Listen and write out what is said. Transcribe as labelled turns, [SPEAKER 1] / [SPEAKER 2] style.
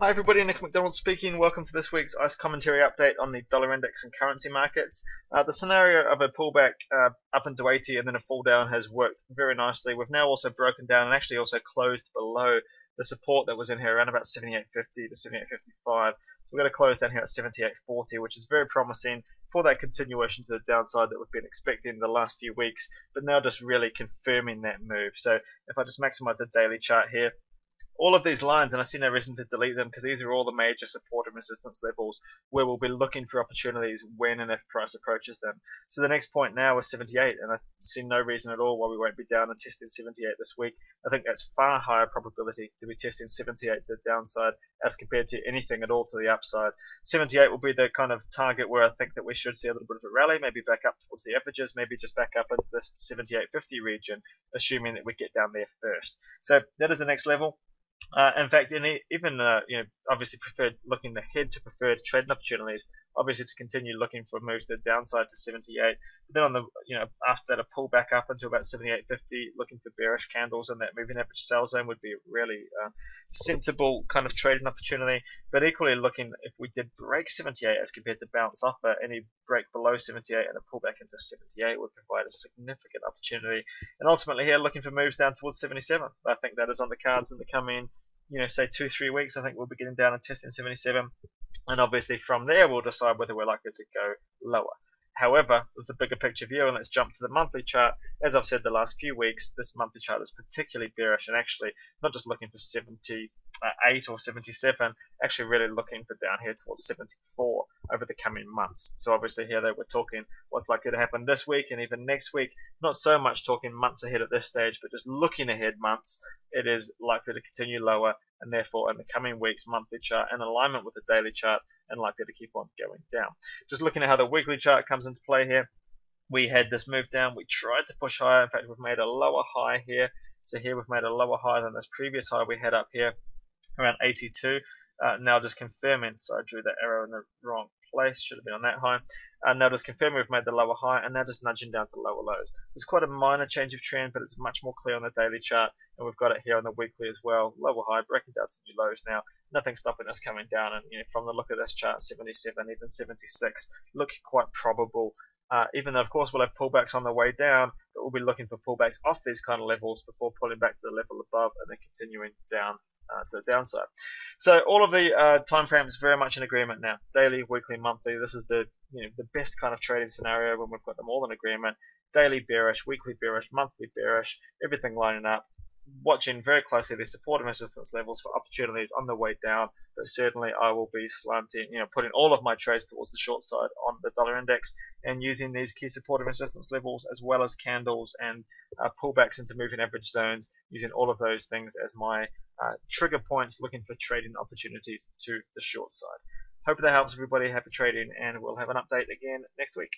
[SPEAKER 1] Hi everybody, Nick McDonald speaking. Welcome to this week's ICE commentary update on the dollar index and currency markets. The scenario of a pullback up into 80 and then a fall down has worked very nicely. We've now also broken down and actually also closed below the support that was in here around about 78.50 to 78.55. So we're going to close down here at 78.40, which is very promising for that continuation to the downside that we've been expecting the last few weeks, but now just really confirming that move. So if I just maximize the daily chart here, all of these lines, and I see no reason to delete them because these are all the major support and resistance levels where we'll be looking for opportunities when and if price approaches them. So the next point now is 78, and I see no reason at all why we won't be down and testing 78 this week. I think that's far higher probability to be testing 78 to the downside as compared to anything at all to the upside. 78 will be the kind of target where I think that we should see a little bit of a rally, maybe back up towards the averages, maybe just back up into this 78.50 region, assuming that we get down there first. So that is the next level. In fact, even obviously preferred looking ahead to preferred trading opportunities. Obviously, to continue looking for moves to the downside to 78. But then on the after that, a pull back up into about 78.50, looking for bearish candles, and that moving average sell zone would be a really sensible kind of trading opportunity. But equally, looking if we did break 78 as compared to bounce off it, any break below 78 and a pull back into 78 would provide a significant opportunity. And ultimately, here looking for moves down towards 77. I think that is on the cards in the coming, say 2-3 weeks. I think we'll be getting down and testing 77, and obviously from there we'll decide whether we're likely to go lower. However, there's a bigger picture view, and let's jump to the monthly chart. As I've said the last few weeks, this monthly chart is particularly bearish, and actually not just looking for 78 or 77, actually really looking for down here towards 74 over the coming months. So obviously here we're talking what's likely to happen this week and even next week. Not so much talking months ahead at this stage, but just looking ahead months, it is likely to continue lower, and therefore in the coming weeks, monthly chart in alignment with the daily chart and likely to keep on going down. Just looking at how the weekly chart comes into play here, we had this move down. We tried to push higher. In fact, we've made a lower high here. So here we've made a lower high than this previous high we had up here around 82. Now just confirming, so I drew the arrow in the wrong place, should have been on that high. Now just confirming we've made the lower high, and now just nudging down to lower lows. It's quite a minor change of trend, but it's much more clear on the daily chart, and we've got it here on the weekly as well. Lower high, breaking down some new lows now. Nothing stopping us coming down, and from the look of this chart, 77, even 76 look quite probable. Even though, of course, we'll have pullbacks on the way down, but we'll be looking for pullbacks off these kind of levels before pulling back to the level above and then continuing down to the downside. So all of the time frames very much in agreement now. Daily, weekly, monthly. This is the the best kind of trading scenario when we've got them all in agreement. Daily bearish, weekly bearish, monthly bearish, everything lining up. Watching very closely the support and resistance levels for opportunities on the way down, but certainly I will be slanting, putting all of my trades towards the short side on the dollar index and using these key support and resistance levels as well as candles and pullbacks into moving average zones, using all of those things as my trigger points looking for trading opportunities to the short side. Hope that helps everybody. Happy trading, and we'll have an update again next week.